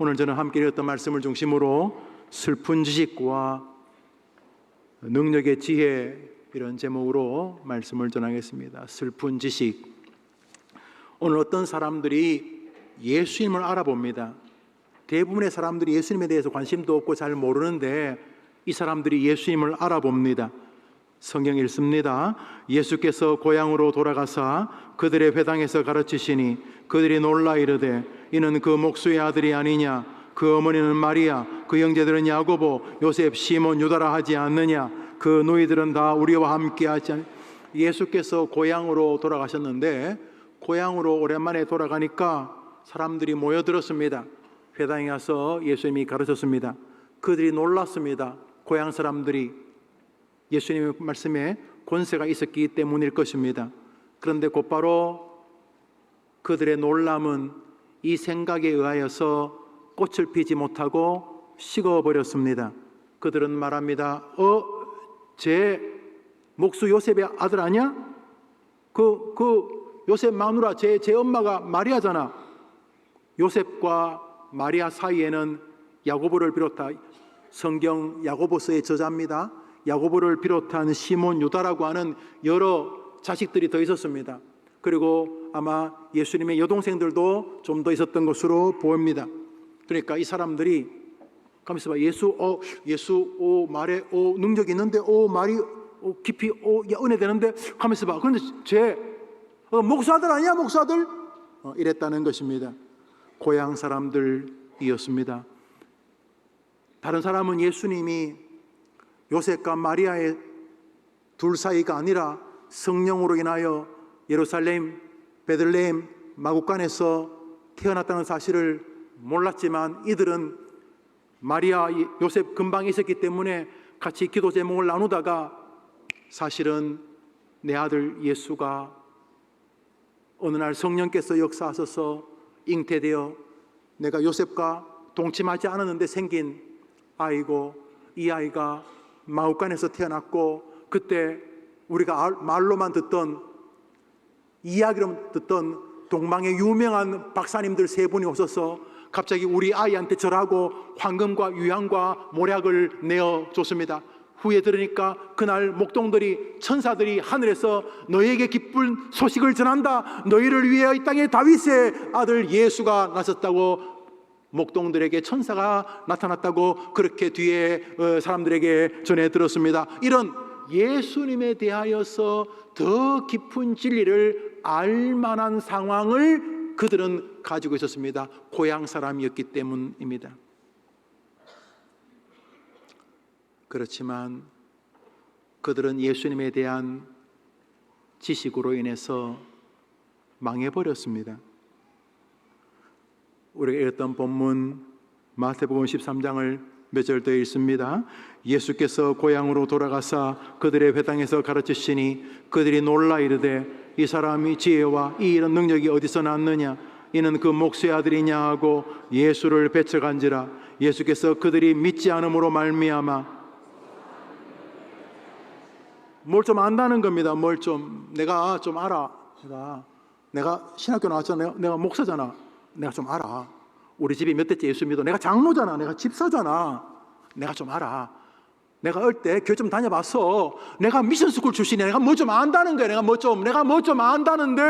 오늘 저는 함께 읽었던 말씀을 중심으로 슬픈 지식과 능력의 지혜, 이런 제목으로 말씀을 전하겠습니다. 슬픈 지식. 오늘 어떤 사람들이 예수님을 알아봅니다. 대부분의 사람들이 예수님에 대해서 관심도 없고 잘 모르는데 이 사람들이 예수님을 알아봅니다. 성경 읽습니다. 예수께서 고향으로 돌아가사 그들의 회당에서 가르치시니 그들이 놀라 이르되 이는 그 목수의 아들이 아니냐, 그 어머니는 마리아, 그 형제들은 야고보, 요셉, 시몬, 유다라 하지 않느냐, 그 너희들은 다 우리와 함께 하지 않느냐. 예수께서 고향으로 돌아가셨는데 고향으로 오랜만에 돌아가니까 사람들이 모여들었습니다. 회당에 가서 예수님이 가르쳤습니다. 그들이 놀랐습니다. 고향 사람들이 예수님의 말씀에 권세가 있었기 때문일 것입니다. 그런데 곧바로 그들의 놀람은 이 생각에 의하여서 꽃을 피지 못하고 식어버렸습니다. 그들은 말합니다. 제 목수 요셉의 아들 아니야? 그 요셉 마누라 제 엄마가 마리아잖아. 요셉과 마리아 사이에는 야고보를 비롯한, 성경 야고보서의 저자입니다. 야고보를 비롯한 시몬, 유다라고 하는 여러 자식들이 더 있었습니다. 그리고 아마 예수님의 여동생들도 좀 더 있었던 것으로 보입니다. 그러니까 이 사람들이 가만있어 봐. 예수 말에 능력이 있는데 말이 깊이 은혜 되는데 가만있어 봐. 그런데 제 목수 아들 아니야, 목수 아들? 이랬다는 것입니다. 고향 사람들이었습니다. 다른 사람은 예수님이 요셉과 마리아의 둘 사이가 아니라 성령으로 인하여 예루살렘, 베들레헴, 마구간에서 태어났다는 사실을 몰랐지만 이들은 마리아, 요셉 근방에 있었기 때문에 같이 기도 제목을 나누다가 사실은 내 아들 예수가 어느 날 성령께서 역사하셔서 잉태되어 내가 요셉과 동침하지 않았는데 생긴 아이고, 이 아이가 마구간에서 태어났고, 그때 우리가 말로만 듣던, 이야기로 듣던 동방의 유명한 박사님들 세 분이 오셔서 갑자기 우리 아이한테 절하고 황금과 유향과 모략을 내어줬습니다. 후에 들으니까 그날 목동들이, 천사들이 하늘에서 너희에게 기쁜 소식을 전한다, 너희를 위해 이 땅에 다윗의 아들 예수가 나섰다고, 목동들에게 천사가 나타났다고 그렇게 뒤에 사람들에게 전해 들었습니다. 이런 예수님에 대하여서 더 깊은 진리를 알만한 상황을 그들은 가지고 있었습니다. 고향 사람이었기 때문입니다. 그렇지만 그들은 예수님에 대한 지식으로 인해서 망해버렸습니다. 우리가 읽었던 본문 마태복음 13장을 몇 절 더 읽습니다. 예수께서 고향으로 돌아가사 그들의 회당에서 가르치시니 그들이 놀라 이르되 이 사람이 지혜와 이 이런 능력이 어디서 났느냐, 이는 그 목수의 아들이냐 하고 예수를 배척한지라. 예수께서 그들이 믿지 않음으로 말미암아, 뭘 좀 안다는 겁니다. 뭘 좀, 내가 좀 알아. 내가 신학교 나왔잖아요. 내가 목사잖아. 내가 좀 알아. 우리 집이 몇 대째 예수 믿어. 내가 장로잖아. 내가 집사잖아. 내가 좀 알아. 내가 어릴 때 교회 좀 다녀봤어. 내가 미션스쿨 출신이야. 내가 뭐 좀 안다는 거야. 내가 뭐 좀 안다는데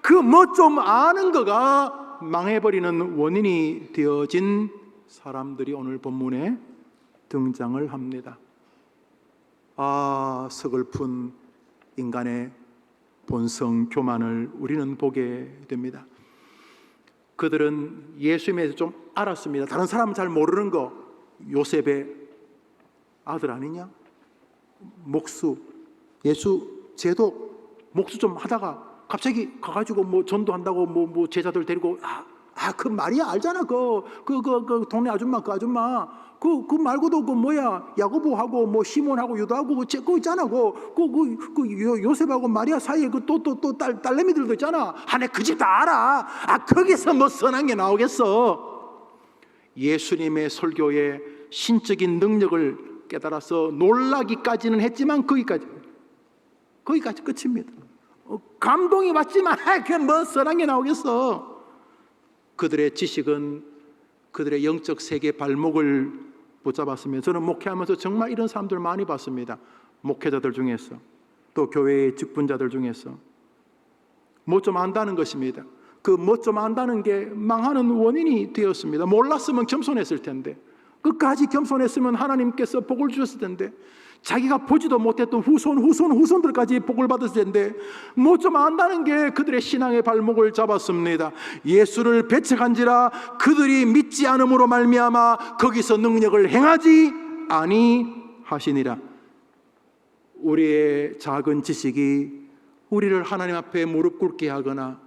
그 뭐 좀 아는 거가 망해버리는 원인이 되어진 사람들이 오늘 본문에 등장을 합니다. 아, 서글픈 인간의 본성 교만을 우리는 보게 됩니다. 그들은 예수님에 대해서 좀 알았습니다. 다른 사람은 잘 모르는 거. 요셉의 아들 아니냐? 목수. 예수 쟤도 목수 좀 하다가 갑자기 가가지고 뭐 전도한다고 뭐 제자들 데리고 그 마리아 알잖아. 그 동네 아줌마, 그 말고도 그 뭐야, 야고보하고 뭐 시몬하고 유다하고 그거 있잖아. 그 요셉하고 마리아 사이에 그 또 딸내미들도 있잖아. 내 그 집 다 알아. 거기서 뭐 선한 게 나오겠어. 예수님의 설교에 신적인 능력을 깨달아서 놀라기까지는 했지만 거기까지 끝입니다. 감동이 왔지만 그게 뭐 선한 게 나오겠어. 그들의 지식은 그들의 영적 세계 발목을 붙잡았으면, 저는 목회하면서 정말 이런 사람들 많이 봤습니다. 목회자들 중에서, 또 교회의 직분자들 중에서 뭐 좀 안다는 것입니다. 그 뭐 좀 안다는 게 망하는 원인이 되었습니다. 몰랐으면 겸손했을 텐데, 끝까지 겸손했으면 하나님께서 복을 주셨을 텐데, 자기가 보지도 못했던 후손들까지 복을 받았을 텐데, 뭐 좀 안다는 게 그들의 신앙의 발목을 잡았습니다. 예수를 배척한지라 그들이 믿지 않음으로 말미암아 거기서 능력을 행하지 아니하시니라. 우리의 작은 지식이 우리를 하나님 앞에 무릎 꿇게 하거나,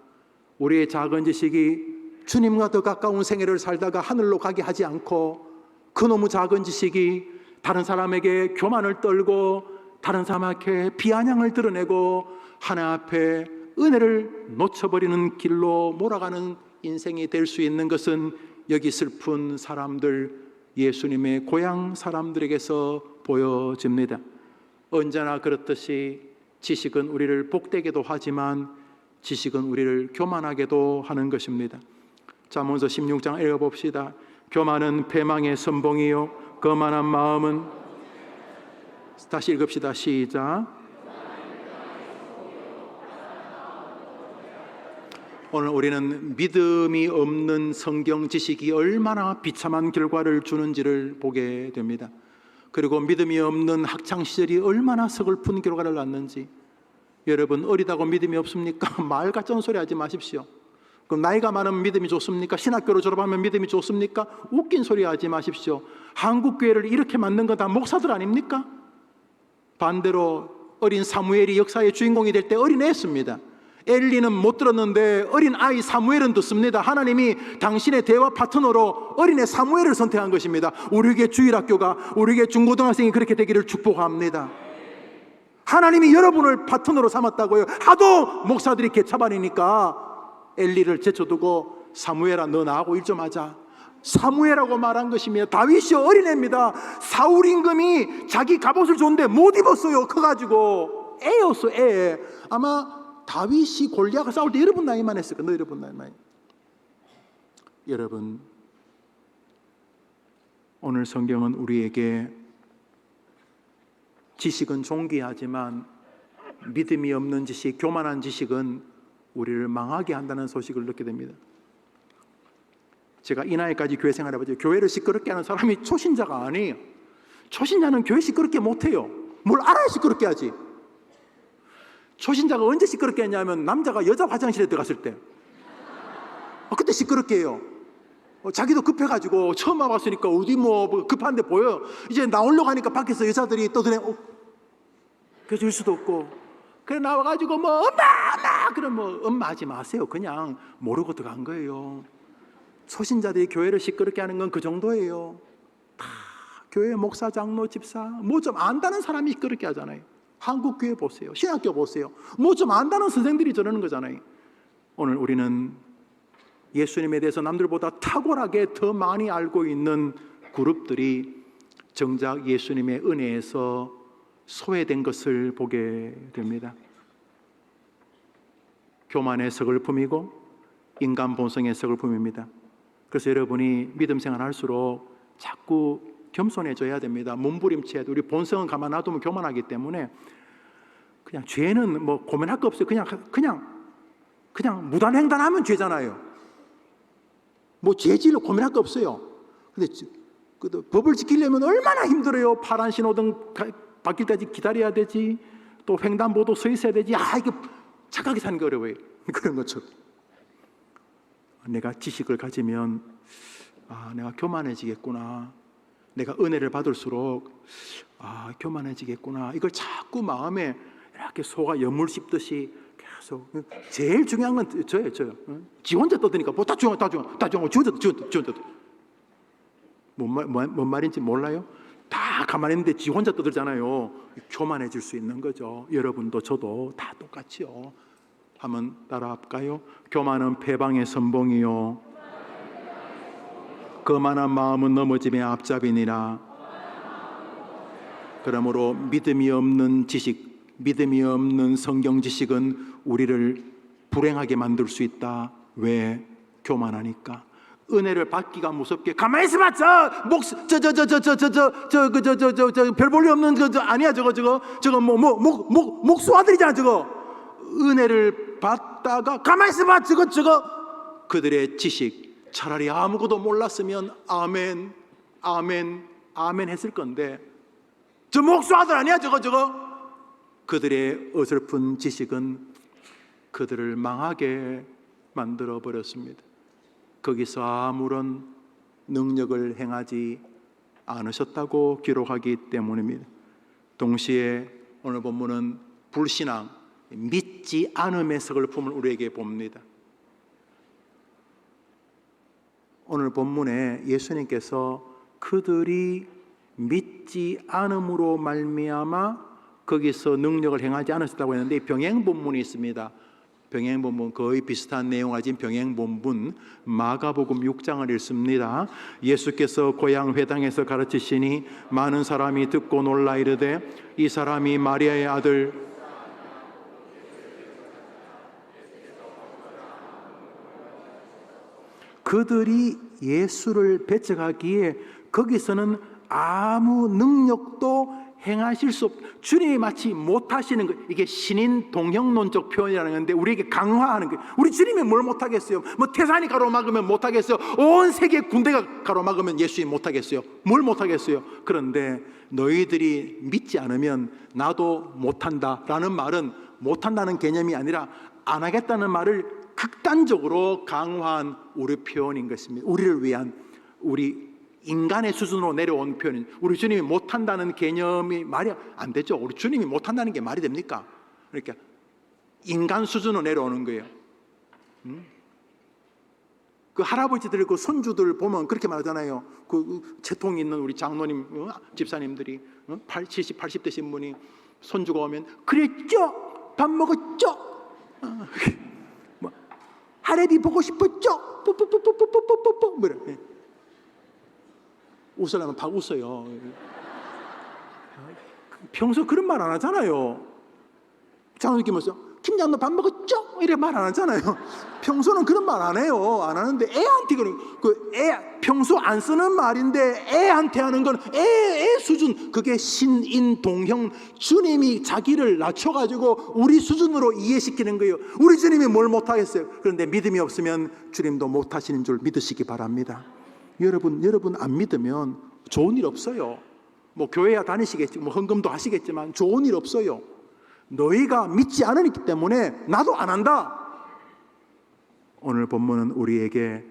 우리의 작은 지식이 주님과 더 가까운 생애를 살다가 하늘로 가게 하지 않고, 그놈의 작은 지식이 다른 사람에게 교만을 떨고 다른 사람에게 비아냥을 드러내고 하나님 앞에 은혜를 놓쳐버리는 길로 몰아가는 인생이 될 수 있는 것은 여기 슬픈 사람들, 예수님의 고향 사람들에게서 보여집니다. 언제나 그렇듯이 지식은 우리를 복되게도 하지만 지식은 우리를 교만하게도 하는 것입니다. 잠언서 16장 읽어봅시다. 교만은 패망의 선봉이요 거만한 마음은, 다시 읽읍시다. 시작. 오늘 우리는 믿음이 없는 성경 지식이 얼마나 비참한 결과를 주는지를 보게 됩니다. 그리고 믿음이 없는 학창시절이 얼마나 서글픈 결과를 낳는지. 여러분, 어리다고 믿음이 없습니까? 말 같은 소리 하지 마십시오. 그럼 나이가 많으면 믿음이 좋습니까? 신학교를 졸업하면 믿음이 좋습니까? 웃긴 소리 하지 마십시오. 한국교회를 이렇게 만든 건 다 목사들 아닙니까? 반대로 어린 사무엘이 역사의 주인공이 될 때 어린 애였습니다. 엘리는 못 들었는데 어린 아이 사무엘은 듣습니다. 하나님이 당신의 대화 파트너로 어린애 사무엘을 선택한 것입니다. 우리에게 주일학교가, 우리에게 중고등학생이 그렇게 되기를 축복합니다. 하나님이 여러분을 파트너로 삼았다고요. 하도 목사들이 개차반이니까 엘리를 제쳐두고 사무엘아, 너 나하고 일 좀 하자. 사무엘하고 말한 것이며, 다윗이 어린애입니다. 사울 임금이 자기 갑옷을 줬는데 못 입었어요. 커가지고 애였어, 애. 아마 다윗이 골리앗과 싸울 때 여러분 나이만 했을 거예요. 너 여러분 나이만. 여러분, 오늘 성경은 우리에게 지식은 존귀하지만 믿음이 없는 지식, 교만한 지식은 우리를 망하게 한다는 소식을 듣게 됩니다. 제가 이 나이까지 교회 생활을 해봤죠. 교회를 시끄럽게 하는 사람이 초신자가 아니에요. 초신자는 교회 시끄럽게 못해요. 뭘 알아야 시끄럽게 하지. 초신자가 언제 시끄럽게 했냐면 남자가 여자 화장실에 들어갔을 때, 그때 시끄럽게 해요. 자기도 급해가지고 처음 와봤으니까 어디 뭐 급한데 보여. 이제 나오려고 하니까 밖에서 여자들이 떠드네. 그래서 줄 수도 없고, 그래 나와가지고 뭐 엄마 그럼 뭐 엄마 하지 마세요. 그냥 모르고 들어간 거예요. 초신자들이 교회를 시끄럽게 하는 건 그 정도예요. 다 교회 목사, 장로, 집사 뭐 좀 안다는 사람이 시끄럽게 하잖아요. 한국 교회 보세요. 신학교 보세요. 뭐 좀 안다는 선생들이 저러는 거잖아요. 오늘 우리는 예수님에 대해서 남들보다 탁월하게 더 많이 알고 있는 그룹들이 정작 예수님의 은혜에서 소외된 것을 보게 됩니다. 교만의 서글픔이고 인간 본성의 서글픔입니다. 그래서 여러분이 믿음 생활할수록 자꾸 겸손해져야 됩니다. 몸부림치해도 우리 본성은 가만 놔두면 교만하기 때문에, 그냥 죄는 뭐 고민할 거 없어요. 그냥 무단횡단하면 죄잖아요. 뭐 죄질로 고민할 거 없어요. 근데 법을 지키려면 얼마나 힘들어요. 파란 신호등 바뀔 때까지 기다려야 되지. 또 횡단보도 서 있어야 되지. 이게 착하게 사는 게 어려워요. 그런 것처럼 내가 지식을 가지면 내가 교만해지겠구나. 내가 은혜를 받을수록 교만해지겠구나. 이걸 자꾸 마음에 이렇게 소가 연물 씹듯이 계속. 제일 중요한 건 저예요. 지 혼자 떠드니까 뭐 다 중요한 지 혼자. 뭔 말인지 몰라요? 다 가만히 있는데 지 혼자 떠들잖아요. 교만해질 수 있는 거죠. 여러분도 저도 다 똑같이요. 한번 따라할까요? 교만은 패방의 선봉이요 거만한 마음은 넘어짐의 앞잡이니라. 그러므로 믿음이 없는 지식, 믿음이 없는 성경 지식은 우리를 불행하게 만들 수 있다. 왜? 교만하니까. 은혜를 받기가 무섭게 가만히 있어봐. 별 볼일 없는 아니야 저거 목수 아들이잖아 저거. 은혜를 받다가 가만히 있어봐 저거 그들의 지식, 차라리 아무것도 몰랐으면 아멘 했을 건데, 저 목수 아들 아니야 저거. 그들의 어설픈 지식은 그들을 망하게 만들어 버렸습니다. 거기서 아무런 능력을 행하지 않으셨다고 기록하기 때문입니다. 동시에 오늘 본문은 불신앙, 믿지 않음의 서글픔을 우리에게 봅니다. 오늘 본문에 예수님께서 그들이 믿지 않음으로 말미암아 거기서 능력을 행하지 않으셨다고 했는데, 병행본문이 있습니다. 병행본문, 거의 비슷한 내용 가진 병행본문 마가복음 6장을 읽습니다. 예수께서 고향 회당에서 가르치시니 많은 사람이 듣고 놀라 이르되 이 사람이 마리아의 아들 그들이 예수를 배척하기에 거기서는 아무 능력도 행하실 수 없. 주님이 마치 못하시는 거, 이게 신인 동형론적 표현이라는 건데 우리에게 강화하는 거예요. 우리 주님이 뭘 못하겠어요? 뭐 태산이 가로막으면 못하겠어요? 온 세계 군대가 가로막으면 예수님 못하겠어요? 뭘 못하겠어요? 그런데 너희들이 믿지 않으면 나도 못한다라는 말은 못한다는 개념이 아니라 안 하겠다는 말을 극단적으로 강화한 우리 표현인 것입니다. 우리를 위한, 우리 인간의 수준으로 내려온 표현은, 우리 주님이 못한다는 개념이 말이 안 되죠. 우리 주님이 못한다는 게 말이 됩니까? 그러니까 인간 수준으로 내려오는 거예요. 그 할아버지들, 그 손주들 보면 그렇게 말하잖아요. 그 채통이 있는 우리 장로님, 집사님들이 70, 80대신 분이 손주가 오면 그랬죠? 밥 먹었죠? 뭐 할애비 보고 싶었죠? 뽀뽀뽀뽀뽀뽀뽀뽀 뭐 이래. 웃으려면 박 웃어요. 평소 그런 말 안 하잖아요. 장로님께 뭐죠? 김장도 밥 먹었죠? 이래 말 안 하잖아요. 평소는 그런 말 안 해요. 안 하는데 애한테 그런, 평소 안 쓰는 말인데 애한테 하는 건 애 수준, 그게 신인 동형, 주님이 자기를 낮춰가지고 우리 수준으로 이해시키는 거예요. 우리 주님이 뭘 못하겠어요? 그런데 믿음이 없으면 주님도 못하시는 줄 믿으시기 바랍니다. 여러분 안 믿으면 좋은 일 없어요. 뭐 교회야 다니시겠지, 뭐 헌금도 하시겠지만 좋은 일 없어요. 너희가 믿지 않으기 때문에 나도 안 한다. 오늘 본문은 우리에게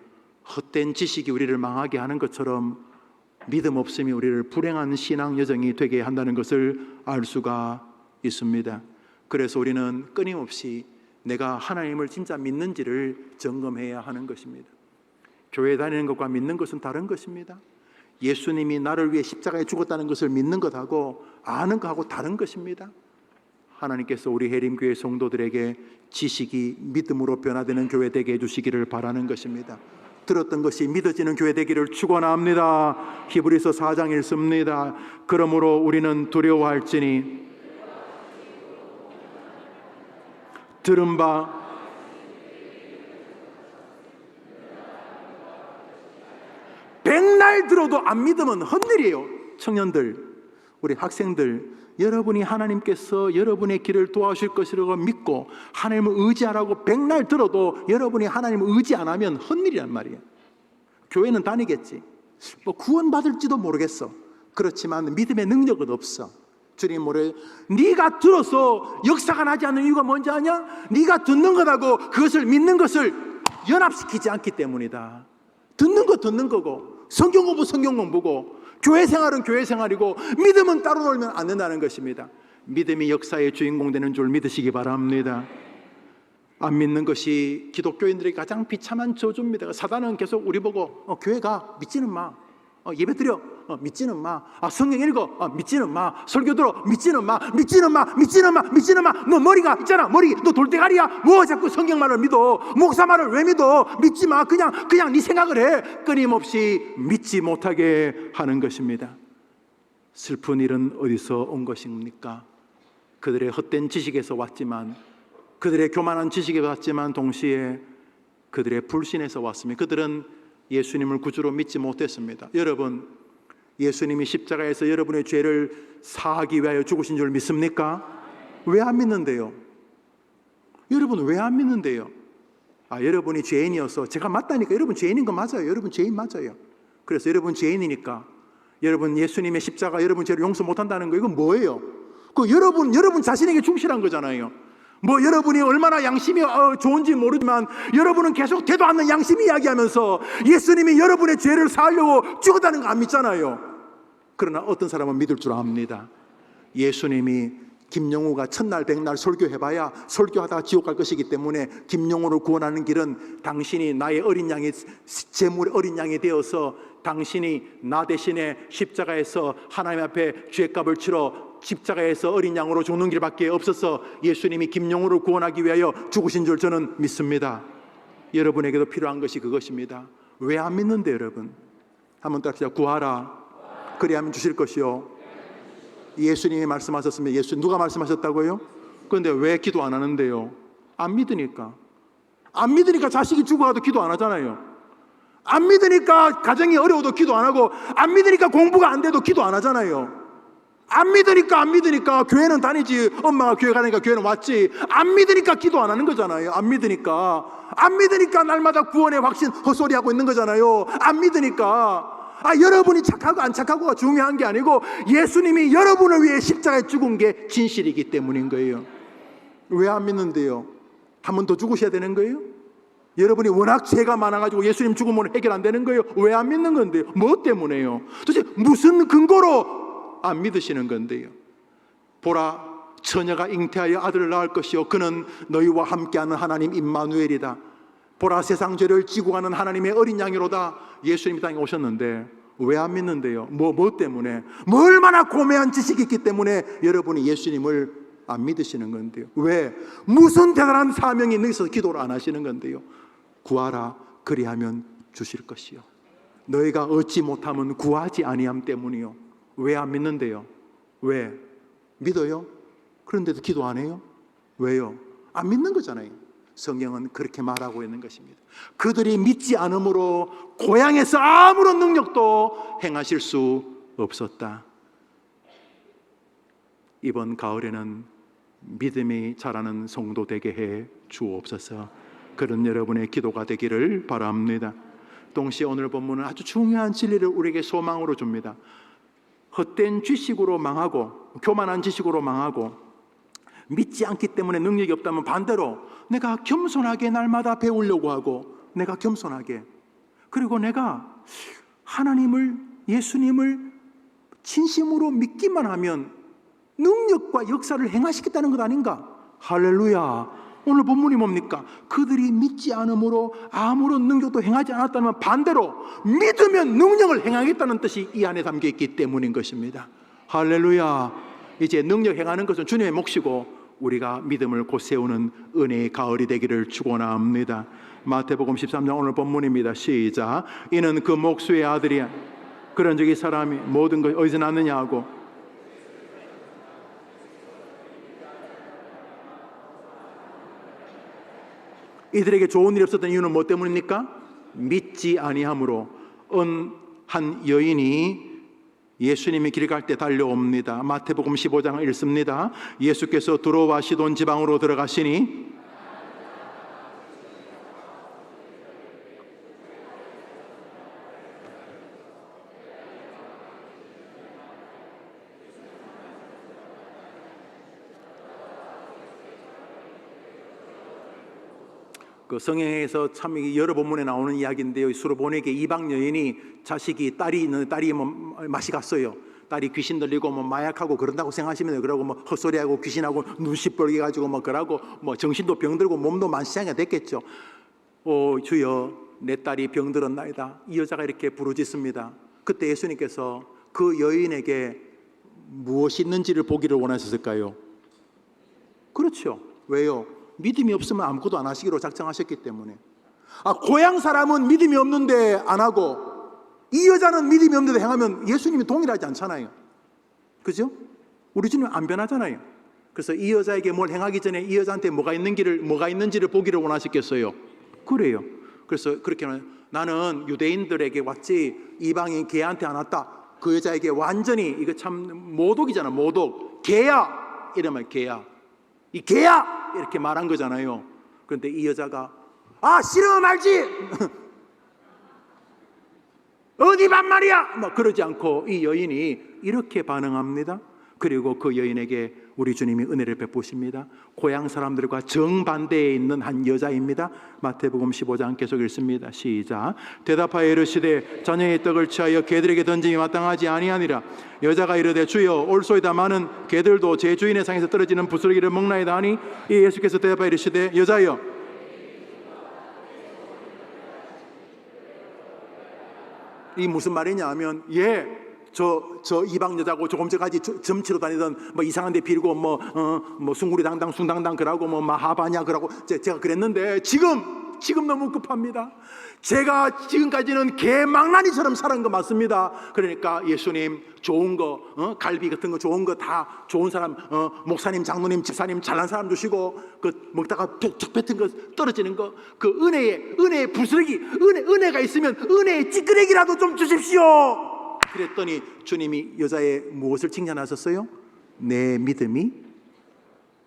헛된 지식이 우리를 망하게 하는 것처럼 믿음 없음이 우리를 불행한 신앙 여정이 되게 한다는 것을 알 수가 있습니다. 그래서 우리는 끊임없이 내가 하나님을 진짜 믿는지를 점검해야 하는 것입니다. 교회 다니는 것과 믿는 것은 다른 것입니다. 예수님이 나를 위해 십자가에 죽었다는 것을 믿는 것하고 아는 것하고 다른 것입니다. 하나님께서 우리 해림교회 성도들에게 지식이 믿음으로 변화되는 교회 되게 해주시기를 바라는 것입니다. 들었던 것이 믿어지는 교회 되기를 축원합니다. 히브리서 4장 읽습니다. 그러므로 우리는 두려워할지니 들은 바 백날 들어도 안 믿으면 헛일이에요. 청년들, 우리 학생들, 여러분이 하나님께서 여러분의 길을 도와주실 것이라고 믿고 하나님을 의지하라고 백날 들어도 여러분이 하나님을 의지 안 하면 헛일이란 말이에요. 교회는 다니겠지, 뭐 구원받을지도 모르겠어. 그렇지만 믿음의 능력은 없어. 주님 모래, 네가 들어서 역사가 나지 않는 이유가 뭔지 아냐? 네가 듣는 것하고 그것을 믿는 것을 연합시키지 않기 때문이다. 듣는 거 듣는 거고, 성경 공부 성경 공부고, 교회 생활은 교회 생활이고, 믿음은 따로 놀면 안 된다는 것입니다. 믿음이 역사의 주인공 되는 줄 믿으시기 바랍니다. 안 믿는 것이 기독교인들의 가장 비참한 저주입니다. 사단은 계속 우리 보고 교회 가, 믿지는 마. 예배 드려, 믿지는 마. 성경 읽어, 믿지는 마. 설교 들어, 믿지는 마. 믿지는 마. 너 머리가 있잖아, 머리, 너 돌대가리야. 뭐 자꾸 성경 말을 믿어? 목사 말을 왜 믿어? 믿지 마. 그냥 네 생각을 해. 끊임없이 믿지 못하게 하는 것입니다. 슬픈 일은 어디서 온 것입니까? 그들의 헛된 지식에서 왔지만, 그들의 교만한 지식에서 왔지만 동시에 그들의 불신에서 왔습니다. 그들은 예수님을 구주로 믿지 못했습니다. 여러분, 예수님이 십자가에서 여러분의 죄를 사하기 위하여 죽으신 줄 믿습니까? 왜 안 믿는데요? 여러분 왜 안 믿는데요? 여러분이 죄인이어서 제가 맞다니까. 여러분 죄인인 거 맞아요. 여러분 죄인 맞아요. 그래서 여러분 죄인이니까 여러분 예수님의 십자가 여러분 죄를 용서 못한다는 거, 이건 뭐예요? 그 여러분 자신에게 충실한 거잖아요. 뭐 여러분이 얼마나 양심이 좋은지 모르지만 여러분은 계속 되도 않는 양심 이야기하면서 예수님이 여러분의 죄를 사하려고 죽었다는 거 안 믿잖아요. 그러나 어떤 사람은 믿을 줄 압니다. 예수님이 김영우가 첫날 백날 설교해봐야 설교하다가 지옥 갈 것이기 때문에 김영우를 구원하는 길은 당신이 나의 어린 양이 제물의 어린 양이 되어서 당신이 나 대신에 십자가에서 하나님 앞에 죄값을 치러 십자가에서 어린 양으로 죽는 길밖에 없어서 예수님이 김영우를 구원하기 위하여 죽으신 줄 저는 믿습니다. 여러분에게도 필요한 것이 그것입니다. 왜 안 믿는데 여러분? 한번 따라합시다. 구하라 그리하면 주실 것이요. 예수님이 말씀하셨으면 누가 말씀하셨다고요? 그런데 왜 기도 안 하는데요? 안 믿으니까. 안 믿으니까 자식이 죽어가도 기도 안 하잖아요. 안 믿으니까 가정이 어려워도 기도 안 하고, 안 믿으니까 공부가 안 돼도 기도 안 하잖아요. 안 믿으니까 교회는 다니지. 엄마가 교회 가니까 교회는 왔지. 안 믿으니까 기도 안 하는 거잖아요. 안 믿으니까 날마다 구원의 확신 헛소리하고 있는 거잖아요. 안 믿으니까. 여러분이 착하고 안 착하고가 중요한 게 아니고 예수님이 여러분을 위해 십자가에 죽은 게 진실이기 때문인 거예요. 왜 안 믿는데요? 한 번 더 죽으셔야 되는 거예요? 여러분이 워낙 죄가 많아가지고 예수님 죽으면 해결 안 되는 거예요? 왜 안 믿는 건데요? 뭐 때문에요? 도대체 무슨 근거로 안 믿으시는 건데요? 보라, 처녀가 잉태하여 아들을 낳을 것이요 그는 너희와 함께하는 하나님 임마누엘이다. 보라, 세상 죄를 지고 가는 하나님의 어린 양이로다. 예수님이 땅에 오셨는데 왜 안 믿는데요? 뭐 때문에? 얼마나 고매한 지식이 있기 때문에 여러분이 예수님을 안 믿으시는 건데요? 왜? 무슨 대단한 사명이 있어서 기도를 안 하시는 건데요? 구하라 그리하면 주실 것이요. 너희가 얻지 못하면 구하지 아니함 때문이요. 왜 안 믿는데요? 왜? 믿어요? 그런데도 기도 안 해요? 왜요? 안 믿는 거잖아요. 성경은 그렇게 말하고 있는 것입니다. 그들이 믿지 않으므로 고향에서 아무런 능력도 행하실 수 없었다. 이번 가을에는 믿음이 자라는 성도 되게 해 주옵소서. 그런 여러분의 기도가 되기를 바랍니다. 동시에 오늘 본문은 아주 중요한 진리를 우리에게 소망으로 줍니다. 헛된 지식으로 망하고 교만한 지식으로 망하고 믿지 않기 때문에 능력이 없다면 반대로 내가 겸손하게 날마다 배우려고 하고, 내가 겸손하게, 그리고 내가 하나님을, 예수님을 진심으로 믿기만 하면 능력과 역사를 행하시겠다는 것 아닌가? 할렐루야. 오늘 본문이 뭡니까? 그들이 믿지 않으므로 아무런 능력도 행하지 않았다면 반대로 믿으면 능력을 행하겠다는 뜻이 이 안에 담겨 있기 때문인 것입니다. 할렐루야. 이제 능력 행하는 것은 주님의 몫이고 우리가 믿음을 곧 세우는 은혜의 가을이 되기를 축원합니다. 마태복음 13장 오늘 본문입니다. 시작. 이는 그 목수의 아들이야. 그런 적이 사람이 모든 것이 어디서 났느냐 하고, 이들에게 좋은 일이 없었던 이유는 뭐 때문입니까? 믿지 아니함으로. 한 여인이 예수님이 길 갈 때 달려옵니다. 마태복음 15장을 읽습니다. 예수께서 두로와 시돈 지방으로 들어가시니 그 성경에서 참 여러 본문에 나오는 이야기인데요. 수르보네게 이방 여인이 자식이 딸이 있는데 딸이 맛이 갔어요. 딸이 귀신 들리고 마약하고 그런다고 생각하시면 돼요. 그러고 헛소리하고 귀신하고 눈 시뻘게 가지고 그러고 정신도 병들고 몸도 만시장이 됐겠죠. 주여, 내 딸이 병들었나이다. 이 여자가 이렇게 부르짖습니다. 그때 예수님께서 그 여인에게 무엇이 있는지를 보기를 원하셨을까요? 그렇죠. 왜요? 믿음이 없으면 아무것도 안 하시기로 작정하셨기 때문에. 고향 사람은 믿음이 없는데 안 하고 이 여자는 믿음이 없는데 행하면 예수님이 동일하지 않잖아요. 그죠? 우리 주님 안 변하잖아요. 그래서 이 여자에게 뭘 행하기 전에 이 여자한테 뭐가 있는지를 보기를 원하셨겠어요? 그래요. 그래서 그렇게 나는 유대인들에게 왔지 이방인 개한테 안 왔다. 그 여자에게 완전히 이거 참 모독이잖아. 모독. 개야 이러면 개야, 이 개야 이렇게 말한 거잖아요. 그런데 이 여자가 싫으면 말지 어디 반말이야 막 그러지 않고 이 여인이 이렇게 반응합니다. 그리고 그 여인에게 우리 주님이 은혜를 베푸십니다. 고향 사람들과 정반대에 있는 한 여자입니다. 마태복음 15장 계속 읽습니다. 시작. 대답하여 이르시되 자녀의 떡을 취하여 개들에게 던짐이 마땅하지 아니하니라. 여자가 이르되 주여 올소이다. 많은 개들도 제 주인의 상에서 떨어지는 부스러기를 먹나이다 하니 이 예수께서 대답하여 이르시되 여자여, 이 무슨 말이냐 하면 저 이방 여자고 조금 전까지 점치러 다니던 뭐 이상한 데 빌고 뭐 숭구리당당 숭당당 그러고 뭐 마하바냐 그러고 제가 그랬는데 지금 너무 급합니다. 제가 지금까지는 개망나니처럼 살은 거 맞습니다. 그러니까 예수님 좋은 거 갈비 같은 거 좋은 거 다 좋은 사람 목사님 장로님 집사님 잘난 사람 주시고 그 먹다가 툭툭 뱉은 거 떨어지는 거 그 은혜의 부스러기 은혜가 있으면 은혜의 찌끄레기라도 좀 주십시오. 그랬더니 주님이 여자의 무엇을 칭찬하셨어요? 내 믿음이.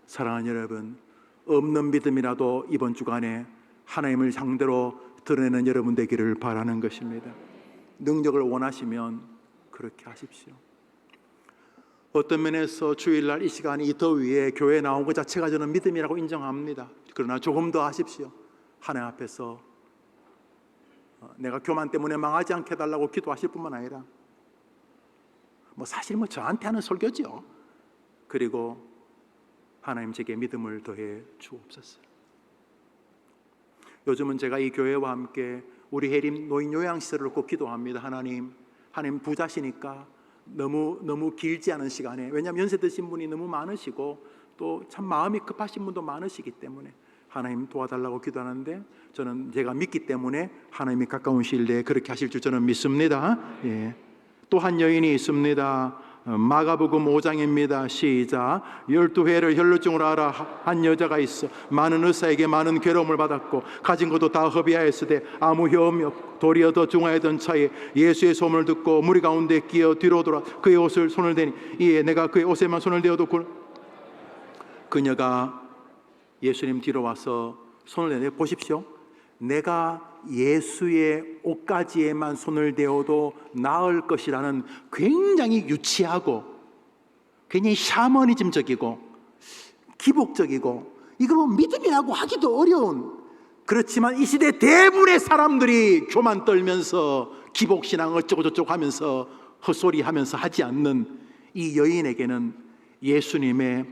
사랑하는 여러분, 없는 믿음이라도 이번 주간에 하나님을 상대로 드러내는 여러분 되기를 바라는 것입니다. 능력을 원하시면 그렇게 하십시오. 어떤 면에서 주일날 이 시간 이 더위에 교회에 나온 것 자체가 저는 믿음이라고 인정합니다. 그러나 조금 더 하십시오. 하나님 앞에서 내가 교만 때문에 망하지 않게 해달라고 기도하실 뿐만 아니라 사실 저한테 하는 설교죠. 그리고 하나님 제게 믿음을 더해 주옵소서. 요즘은 제가 이 교회와 함께 우리 해림 노인 요양시설을 꼭 기도합니다. 하나님 부자시니까 너무 길지 않은 시간에, 왜냐하면 연세 드신 분이 너무 많으시고 또 참 마음이 급하신 분도 많으시기 때문에 하나님 도와달라고 기도하는데, 저는 제가 믿기 때문에 하나님이 가까운 시일 내에 그렇게 하실 줄 저는 믿습니다. 또 한 여인이 있습니다. 마가복음 5장입니다. 시작. 12회를 혈루증으로 앓아 한 여자가 있어 많은 의사에게 많은 괴로움을 받았고 가진 것도 다 허비하였으되 아무 효험이 없고 도리어 더 중하였던 차에 예수의 소문을 듣고 무리 가운데 끼어 뒤로 돌아 그의 옷을 손을 대니 이에 내가 그의 옷에만 손을 대어도 그녀가 예수님 뒤로 와서 손을 대니 보십시오. 내가 예수의 옷가지에만 손을 대어도 나을 것이라는 굉장히 유치하고 굉장히 샤머니즘적이고 기복적이고 이거 뭐 믿음이라고 하기도 어려운, 그렇지만 이 시대 대부분의 사람들이 교만 떨면서 기복신앙 어쩌고저쩌고 하면서 헛소리하면서 하지 않는 이 여인에게는 예수님의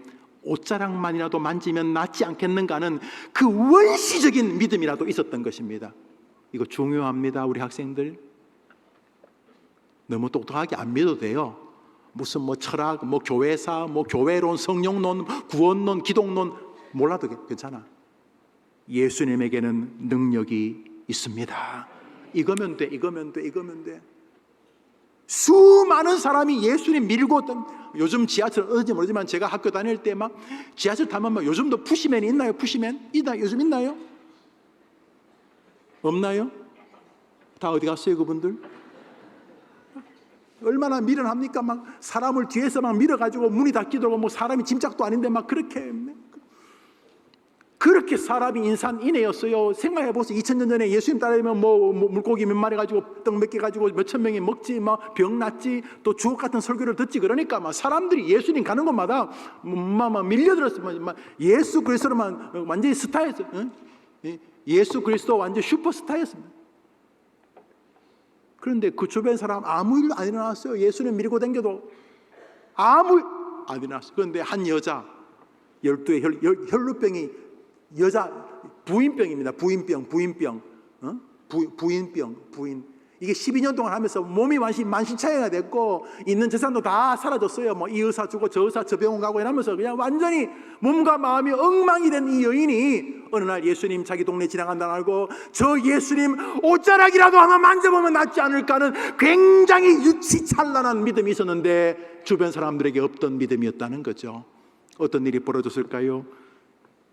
옷자락만이라도 만지면 낫지 않겠는가 하는 그 원시적인 믿음이라도 있었던 것입니다. 이거 중요합니다. 우리 학생들 너무 똑똑하게 안 믿어도 돼요. 무슨 철학, 교회사, 교회론, 성령론, 구원론, 기독론 몰라도 괜찮아. 예수님에게는 능력이 있습니다. 이거면 돼. 수많은 사람이 예수님 밀고 요즘 지하철 어딘지 모르지만 제가 학교 다닐 때 막 지하철 타면 요즘도 푸시맨이 있나요? 푸시맨? 요즘 있나요? 없나요? 다 어디 갔어요 그분들? 얼마나 미련합니까? 막 사람을 뒤에서 막 밀어가지고 문이 닫기도 하고 사람이 짐짝도 아닌데 막 그렇게 사람이 인산인해였어요. 생각해보세요. 2000년 전에 예수님 따르면 물고기 몇 마리 가지고 떡 몇 개 가지고 몇천 명이 먹지, 병 낫지, 또 주옥 같은 설교를 듣지. 그러니까 사람들이 예수님 가는 곳마다 밀려들었어요. 예수 그리스도만 완전히 스타였어요. 예수 그리스도 완전 슈퍼스타였습니다. 그런데 그 주변 사람 아무 일 안 일어났어요. 예수님 밀고 다녀도 아무 일 안 일어났어요. 그런데 한 여자 12의 혈루병이 여자 부인병입니다. 부인병. 이게 12년 동안 하면서 몸이 만신창이가 됐고 있는 재산도 다 사라졌어요. 이 의사 주고 저 의사 저 병원 가고 이러면서 그냥 완전히 몸과 마음이 엉망이 된 이 여인이 어느 날 예수님 자기 동네 지나간다 알고 저 예수님 옷자락이라도 하나 만져보면 낫지 않을까 하는 굉장히 유치찬란한 믿음이 있었는데 주변 사람들에게 없던 믿음이었다는 거죠. 어떤 일이 벌어졌을까요?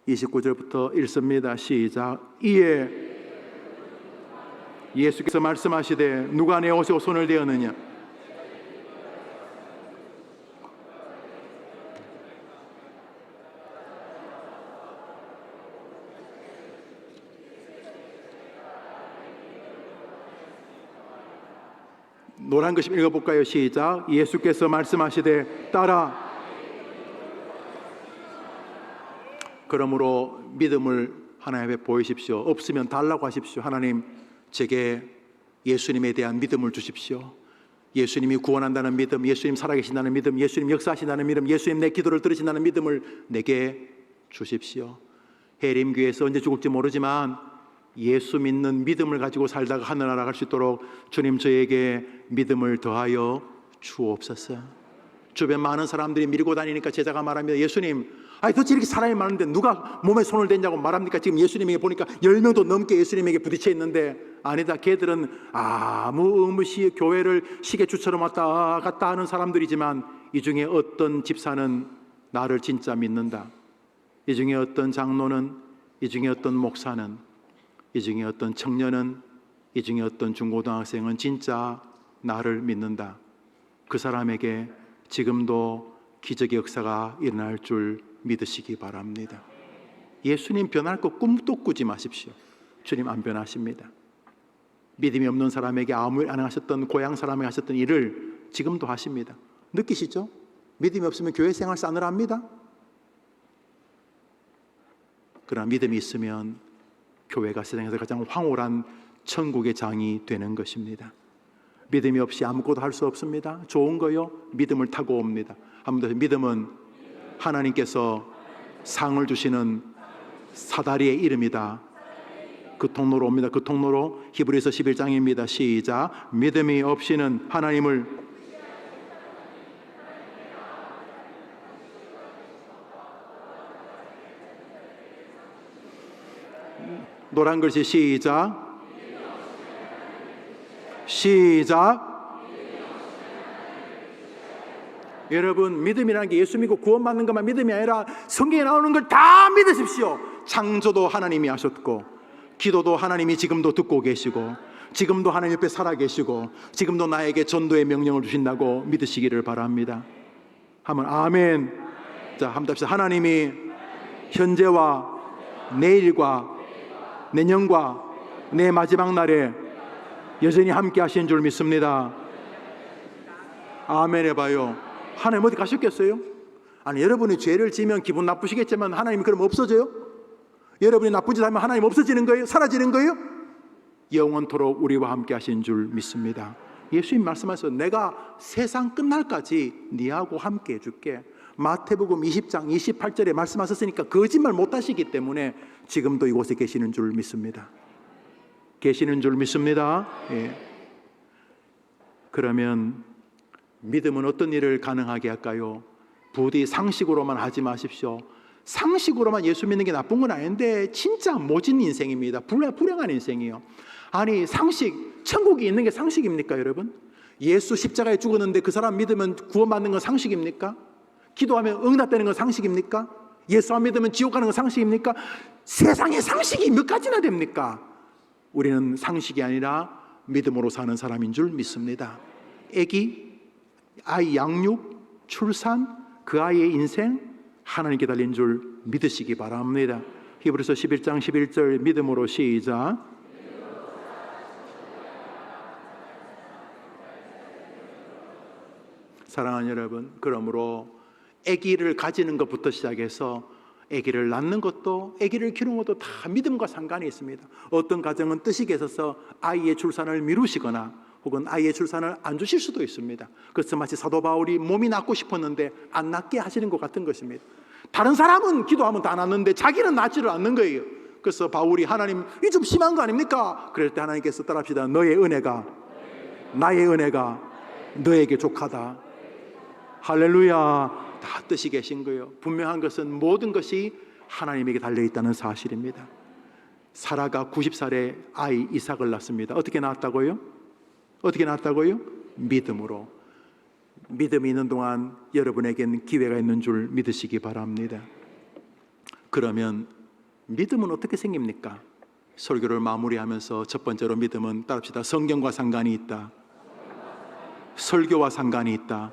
29절부터 읽습니다. 시작. 이에 예수께서 말씀하시되 누가 내 옷에 손을 대었느냐? 노란 글씨 읽어볼까요? 시작. 예수께서 말씀하시되 따라. 그러므로 믿음을 하나님 앞에 보이십시오. 없으면 달라고 하십시오. 하나님, 제게 예수님에 대한 믿음을 주십시오. 예수님이 구원한다는 믿음, 예수님 살아계신다는 믿음, 예수님 역사하신다는 믿음, 예수님 내 기도를 들으신다는 믿음을 내게 주십시오. 해림교회에서 언제 죽을지 모르지만 예수 믿는 믿음을 가지고 살다가 하늘나라 갈 수 있도록 주님 저에게 믿음을 더하여 주옵소서. 주변 많은 사람들이 밀고 다니니까 제자가 말합니다. 예수님, 도대체 이렇게 사람이 많은데 누가 몸에 손을 댔냐고 말합니까? 지금 예수님에게 보니까 10명도 넘게 예수님에게 부딪혀 있는데. 아니다, 걔들은 아무 의무 없이 교회를 시계추처럼 왔다 갔다 하는 사람들이지만 이 중에 어떤 집사는 나를 진짜 믿는다. 이 중에 어떤 장로는, 이 중에 어떤 목사는, 이 중에 어떤 청년은, 이 중에 어떤 중고등학생은 진짜 나를 믿는다. 그 사람에게 지금도 기적의 역사가 일어날 줄 믿으시기 바랍니다. 예수님 변할 거 꿈도 꾸지 마십시오. 주님 안 변하십니다. 믿음이 없는 사람에게 아무 일 안 하셨던 고향 사람에게 하셨던 일을 지금도 하십니다. 느끼시죠? 믿음이 없으면 교회 생활 싸늘합니다. 그러나 믿음이 있으면 교회가 세상에서 가장 황홀한 천국의 장이 되는 것입니다. 믿음이 없이 아무것도 할 수 없습니다. 좋은 거요, 믿음을 타고 옵니다. 한번 더, 믿음은 하나님께서 상을 주시는 사다리의 이름이다. 그 통로로 옵니다. 그 통로로. 히브리서 11장입니다. 시작. 믿음이 없이는 하나님을 노란 글씨 시작. 시작. 여러분, 믿음이라는 게 예수 믿고 구원받는 것만 믿음이 아니라 성경에 나오는 걸 다 믿으십시오. 창조도 하나님이 하셨고, 기도도 하나님이 지금도 듣고 계시고, 지금도 하나님 옆에 살아 계시고, 지금도 나에게 전도의 명령을 주신다고 믿으시기를 바랍니다. 하면 아멘. 자, 한번 합시다. 하나님이 현재와 내일과 내년과 내 마지막 날에 여전히 함께 하신 줄 믿습니다. 아멘 해봐요. 하나님 어디 가셨겠어요? 아니, 여러분이 죄를 지면 기분 나쁘시겠지만 하나님이 그럼 없어져요? 여러분이 나쁜 짓 하면 하나님 없어지는 거예요? 사라지는 거예요? 영원토록 우리와 함께 하신 줄 믿습니다. 예수님 말씀하셔서 내가 세상 끝날까지 네하고 함께 해줄게. 마태복음 20장 28절에 말씀하셨으니까 거짓말 못하시기 때문에 지금도 이곳에 계시는 줄 믿습니다. 계시는 줄 믿습니다. 예. 그러면 믿음은 어떤 일을 가능하게 할까요? 부디 상식으로만 하지 마십시오. 상식으로만 예수 믿는 게 나쁜 건 아닌데 진짜 모진 인생입니다. 불행한 인생이에요. 아니, 상식, 천국이 있는 게 상식입니까, 여러분? 예수 십자가에 죽었는데 그 사람 믿으면 구원받는 건 상식입니까? 기도하면 응답되는 건 상식입니까? 예수 안 믿으면 지옥 가는 건 상식입니까? 세상에 상식이 몇 가지나 됩니까? 우리는 상식이 아니라 믿음으로 사는 사람인 줄 믿습니다. 아이 양육, 출산, 그 아이의 인생 하나님께 달린 줄 믿으시기 바랍니다. 히브리서 11장 11절 믿음으로 시작. 사랑하는 여러분, 그러므로 아기를 가지는 것부터 시작해서 아기를 낳는 것도, 아기를 키우는 것도 다 믿음과 상관이 있습니다. 어떤 가정은 뜻이 계셔서 아이의 출산을 미루시거나 혹은 아이의 출산을 안 주실 수도 있습니다. 그래서 마치 사도 바울이 몸이 낫고 싶었는데 안 낫게 하시는 것 같은 것입니다. 다른 사람은 기도하면 다 낫는데 자기는 낫지를 않는 거예요. 그래서 바울이 하나님, 이 좀 심한 거 아닙니까? 그럴 때 하나님께서 따라합시다. 나의 은혜가 너에게 족하다. 할렐루야. 다 뜻이 계신 거예요. 분명한 것은 모든 것이 하나님에게 달려있다는 사실입니다. 사라가 90살에 아이 이삭을 낳습니다. 어떻게 낳았다고요? 믿음으로. 믿음이 있는 동안 여러분에겐 기회가 있는 줄 믿으시기 바랍니다. 그러면 믿음은 어떻게 생깁니까? 설교를 마무리하면서 첫 번째로 믿음은 따릅시다. 성경과 상관이 있다. 설교와 상관이 있다.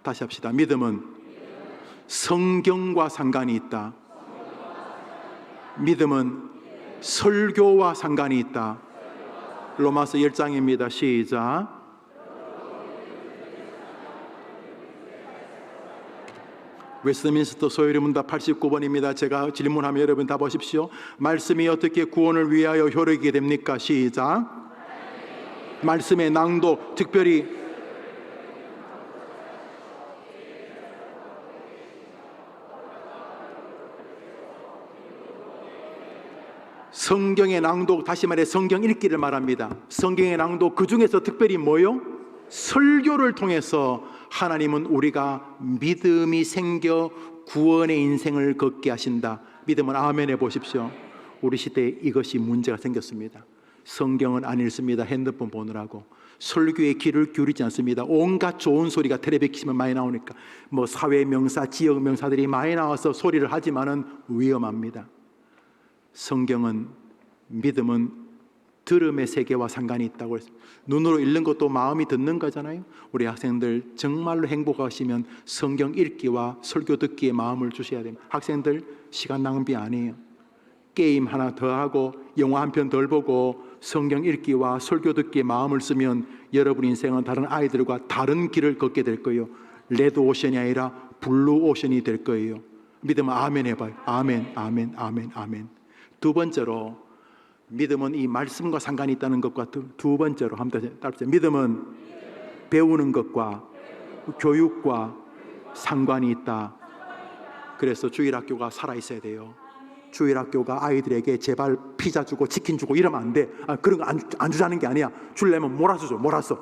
다시 합시다. 믿음은 성경과 상관이 있다. 믿음은 설교와 상관이 있다. 로마서 10장입니다. 시작. 웨스트민스터 소요리 문답 89번입니다. 제가 질문하면 여러분 답하십시오. 말씀이 어떻게 구원을 위하여 효력이 됩니까? 시작. 말씀의 낭독, 특별히 성경의 낭독, 다시 말해 성경 읽기를 말합니다. 성경의 낭독, 그 중에서 특별히 뭐요? 설교를 통해서 하나님은 우리가 믿음이 생겨 구원의 인생을 걷게 하신다. 믿음은 아멘 해보십시오. 우리 시대에 이것이 문제가 생겼습니다. 성경은 안 읽습니다. 핸드폰 보느라고. 설교에 귀를 기울이지 않습니다. 온갖 좋은 소리가 텔레비 키면 많이 나오니까 뭐 사회 명사, 지역 명사들이 많이 나와서 소리를 하지만은 위험합니다. 성경은, 믿음은 들음의 세계와 상관이 있다고 했습니다. 눈으로 읽는 것도 마음이 듣는 거잖아요. 우리 학생들 정말로 행복하시면 성경 읽기와 설교 듣기에 마음을 주셔야 됩니다. 학생들 시간 낭비 아니에요. 게임 하나 더 하고 영화 한 편 덜 보고 성경 읽기와 설교 듣기에 마음을 쓰면 여러분 인생은 다른 아이들과 다른 길을 걷게 될 거예요. 레드 오션이 아니라 블루 오션이 될 거예요. 믿으면 아멘 해봐요. 아멘, 아멘, 아멘, 아멘. 두 번째로 믿음은 이 말씀과 상관이 있다는 것과 두 번째로 한번 따라서 믿음은 배우는 것과 교육과 상관이 있다. 그래서 주일학교가 살아있어야 돼요. 주일학교가 아이들에게 제발 피자 주고 치킨 주고 이러면 안 돼. 그런 거 안 주자는 게 아니야. 주려면 몰아서 줘. 몰아서.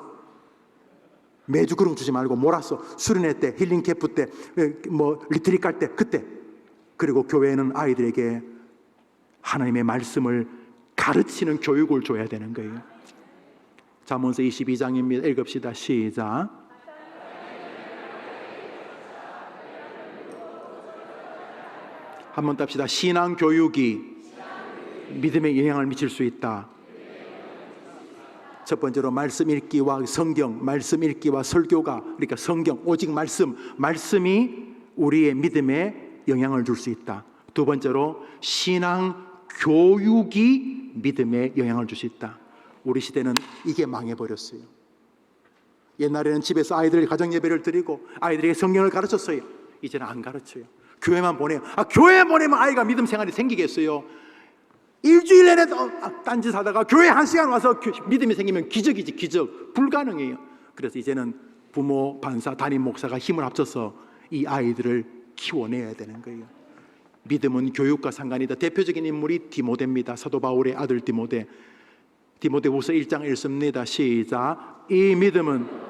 매주 그런 거 주지 말고 몰아서. 수련회 때, 힐링 캠프 때, 뭐 리트릿 갈 때, 그때. 그리고 교회는 아이들에게 하나님의 말씀을 가르치는 교육을 줘야 되는 거예요. 잠언서 22장입니다. 읽읍시다. 시작. 한번 답시다. 신앙 교육이 믿음에 영향을 미칠 수 있다. 첫 번째로 말씀 읽기와 성경, 말씀 읽기와 설교가, 그러니까 성경, 오직 말씀이 우리의 믿음에 영향을 줄 수 있다. 두 번째로 신앙 교육이 믿음에 영향을 줄 수 있다. 우리 시대는 이게 망해버렸어요. 옛날에는 집에서 아이들 가정 예배를 드리고 아이들에게 성경을 가르쳤어요. 이제는 안 가르쳐요. 교회만 보내요. 교회 보내면 아이가 믿음 생활이 생기겠어요? 일주일 내내 딴짓 하다가 교회 한 시간 와서 믿음이 생기면 기적이지. 기적. 불가능해요. 그래서 이제는 부모, 반사, 담임 목사가 힘을 합쳐서 이 아이들을 키워내야 되는 거예요. 믿음은 교육과 상관이다. 대표적인 인물이 디모데입니다. 사도 바울의 아들 디모데. 디모데후서 1장 읽습니다. 시작. 이 믿음은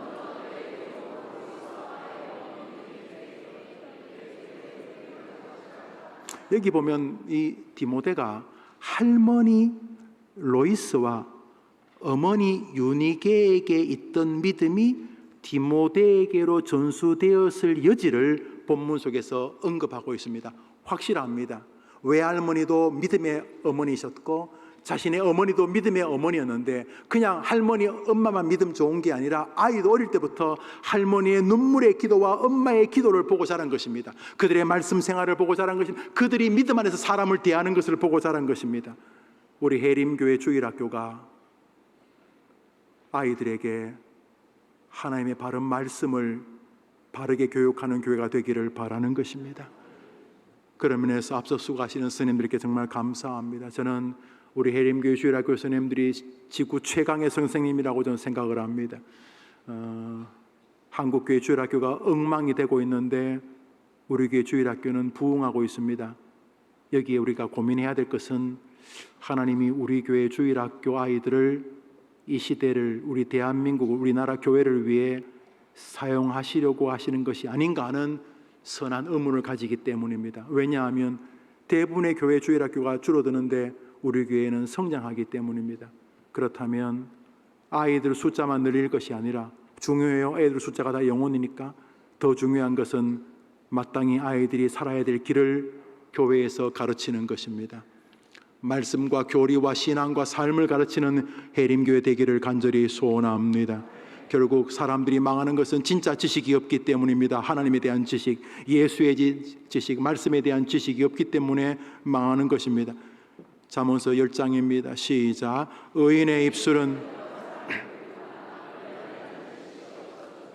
여기 보면 이 디모데가 할머니 로이스와 어머니 유니게에게 있던 믿음이 디모데에게로 전수되었을 여지를 본문 속에서 언급하고 있습니다. 확실합니다. 외할머니도 믿음의 어머니셨고 자신의 어머니도 믿음의 어머니였는데 그냥 할머니, 엄마만 믿음 좋은 게 아니라 아이도 어릴 때부터 할머니의 눈물의 기도와 엄마의 기도를 보고 자란 것입니다. 그들의 말씀 생활을 보고 자란 것입니다. 그들이 믿음 안에서 사람을 대하는 것을 보고 자란 것입니다. 우리 해림교회 주일학교가 아이들에게 하나님의 바른 말씀을 바르게 교육하는 교회가 되기를 바라는 것입니다. 그런 면에서 앞서 수고하시는 스님들께 정말 감사합니다. 저는 우리 해림교회 주일학교 선생님들이 지구 최강의 선생님이라고 저는 생각을 합니다. 한국교회 주일학교가 엉망이 되고 있는데 우리 교회 주일학교는 부흥하고 있습니다. 여기에 우리가 고민해야 될 것은 하나님이 우리 교회 주일학교 아이들을 이 시대를, 우리 대한민국을, 우리나라 교회를 위해 사용하시려고 하시는 것이 아닌가 하는 선한 의문을 가지기 때문입니다. 왜냐하면 대부분의 교회 주일학교가 줄어드는데 우리 교회는 성장하기 때문입니다. 그렇다면 아이들 숫자만 늘릴 것이 아니라, 중요해요. 애들 숫자가 다 영혼이니까 더 중요한 것은 마땅히 아이들이 살아야 될 길을 교회에서 가르치는 것입니다. 말씀과 교리와 신앙과 삶을 가르치는 해림교회 되기를 간절히 소원합니다. 결국 사람들이 망하는 것은 진짜 지식이 없기 때문입니다. 하나님에 대한 지식, 예수의 지식, 말씀에 대한 지식이 없기 때문에 망하는 것입니다. 잠언서 10장입니다. 시작. 의인의 입술은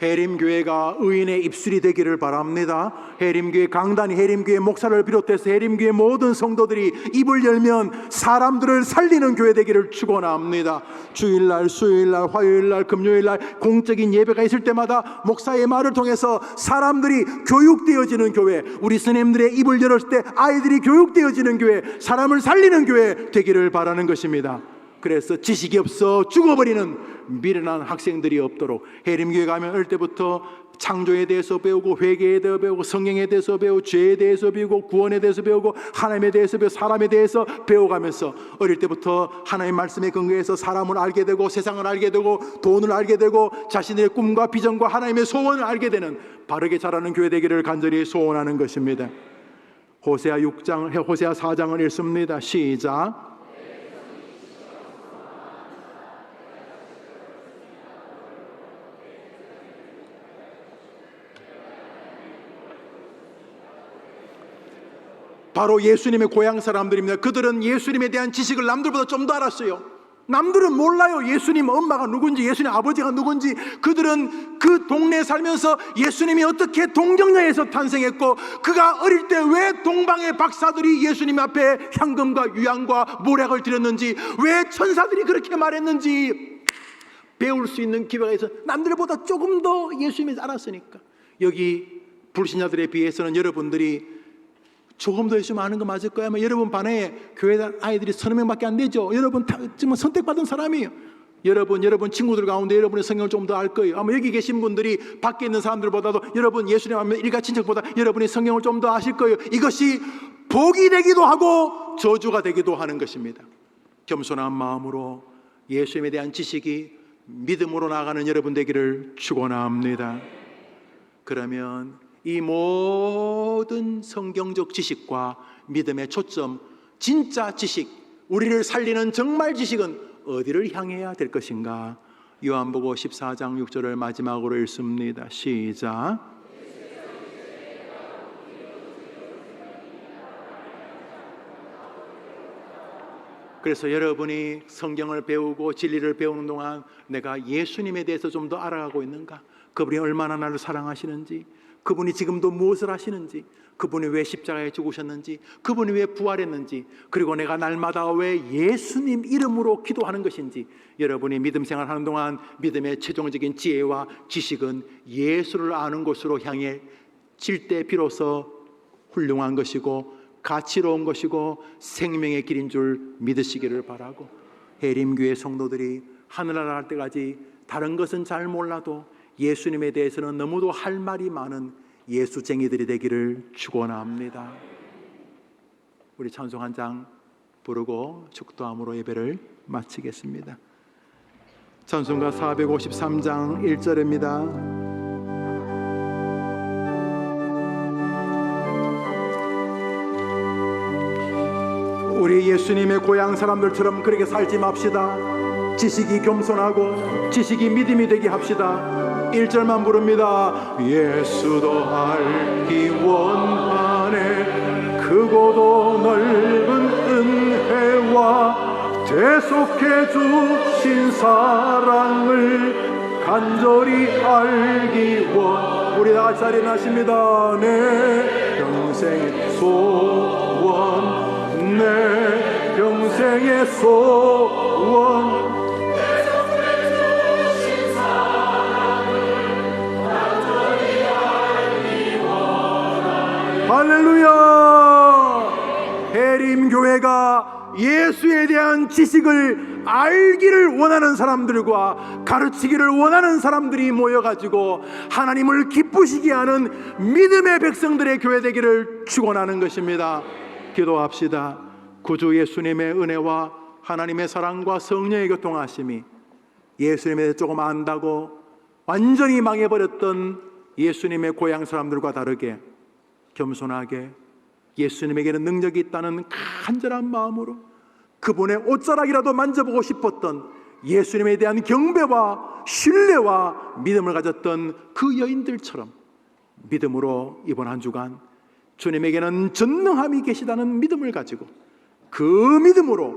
해림교회가 의인의 입술이 되기를 바랍니다. 해림교회 강단이, 해림교회 목사를 비롯해서 해림교회 모든 성도들이 입을 열면 사람들을 살리는 교회 되기를 축원합니다. 주일날, 수요일날, 화요일날, 금요일날 공적인 예배가 있을 때마다 목사의 말을 통해서 사람들이 교육되어지는 교회, 우리 스님들의 입을 열었을 때 아이들이 교육되어지는 교회, 사람을 살리는 교회 되기를 바라는 것입니다. 그래서 지식이 없어 죽어버리는 미련한 학생들이 없도록 해림교회 가면 어릴 때부터 창조에 대해서 배우고, 회개에 대해서 배우고, 성경에 대해서 배우고, 죄에 대해서 배우고, 구원에 대해서 배우고, 하나님에 대해서 배우고, 사람에 대해서 배워가면서 어릴 때부터 하나님 말씀에 근거해서 사람을 알게 되고, 세상을 알게 되고, 돈을 알게 되고, 자신의 꿈과 비전과 하나님의 소원을 알게 되는 바르게 자라는 교회 되기를 간절히 소원하는 것입니다. 호세아 4장을 읽습니다. 시작. 바로 예수님의 고향 사람들입니다. 그들은 예수님에 대한 지식을 남들보다 좀 더 알았어요. 남들은 몰라요. 예수님 엄마가 누군지, 예수님 아버지가 누군지. 그들은 그 동네에 살면서 예수님이 어떻게 동정녀에서 탄생했고, 그가 어릴 때 왜 동방의 박사들이 예수님 앞에 향금과 유향과 모략을 드렸는지, 왜 천사들이 그렇게 말했는지 배울 수 있는 기회가 있어. 남들보다 조금 더 예수님을 알았으니까. 여기 불신자들에 비해서는 여러분들이 조금 더 열심히 아는 거 맞을 거야. 여러분 반에 교회 아이들이 30명밖에 안 되죠. 여러분 지금 선택받은 사람이에요. 여러분 친구들 가운데 여러분의 성경을 좀 더 알 거예요. 아마 여기 계신 분들이 밖에 있는 사람들보다도 여러분 예수님 하면 일가 친척보다 여러분이 성경을 좀 더 아실 거예요. 이것이 복이 되기도 하고 저주가 되기도 하는 것입니다. 겸손한 마음으로 예수님에 대한 지식이 믿음으로 나아가는 여러분 되기를 축원합니다. 그러면 이 모든 성경적 지식과 믿음의 초점, 진짜 지식, 우리를 살리는 정말 지식은 어디를 향해야 될 것인가? 요한복음 14장 6절을 마지막으로 읽습니다. 시작. 그래서 여러분이 성경을 배우고 진리를 배우는 동안 내가 예수님에 대해서 좀 더 알아가고 있는가? 그분이 얼마나 나를 사랑하시는지, 그분이 지금도 무엇을 하시는지, 그분이 왜 십자가에 죽으셨는지, 그분이 왜 부활했는지, 그리고 내가 날마다 왜 예수님 이름으로 기도하는 것인지, 여러분이 믿음 생활하는 동안 믿음의 최종적인 지혜와 지식은 예수를 아는 곳으로 향해 질 때 비로소 훌륭한 것이고 가치로운 것이고 생명의 길인 줄 믿으시기를 바라고, 해림교회 성도들이 하늘나라 갈 때까지 다른 것은 잘 몰라도 예수님에 대해서는 너무도 할 말이 많은 예수쟁이들이 되기를 축원합니다. 우리 찬송 한 장 부르고 축도함으로 예배를 마치겠습니다. 찬송가 453장 1절입니다. 우리 예수님의 고향 사람들처럼 그렇게 살지 맙시다. 지식이 겸손하고 지식이 믿음이 되게 합시다. 1절만 부릅니다. 예수도 알기 원하네 크고도 넓은 은혜와 대속해 주신 사랑을 간절히 알기 원. 우리 다 같이 일어나십니다. 내 평생의 소원, 내 평생의 소원, 할렐루야! 해림교회가 예수에 대한 지식을 알기를 원하는 사람들과 가르치기를 원하는 사람들이 모여가지고 하나님을 기쁘시게 하는 믿음의 백성들의 교회 되기를 축원하는 것입니다. 기도합시다. 구주 예수님의 은혜와 하나님의 사랑과 성령의 교통하심이 예수님에 대해 조금 안다고 완전히 망해버렸던 예수님의 고향 사람들과 다르게 겸손하게 예수님에게는 능력이 있다는 간절한 마음으로 그분의 옷자락이라도 만져보고 싶었던 예수님에 대한 경배와 신뢰와 믿음을 가졌던 그 여인들처럼 믿음으로 이번 한 주간 주님에게는 전능함이 계시다는 믿음을 가지고 그 믿음으로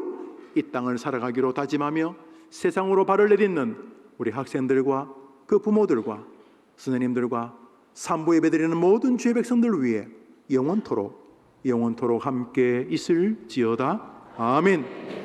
이 땅을 살아가기로 다짐하며 세상으로 발을 내딛는 우리 학생들과 그 부모들과 선생님들과 산부 예배드리는 모든 주의 백성들을 위해 영원토록 함께 있을지어다. 아멘.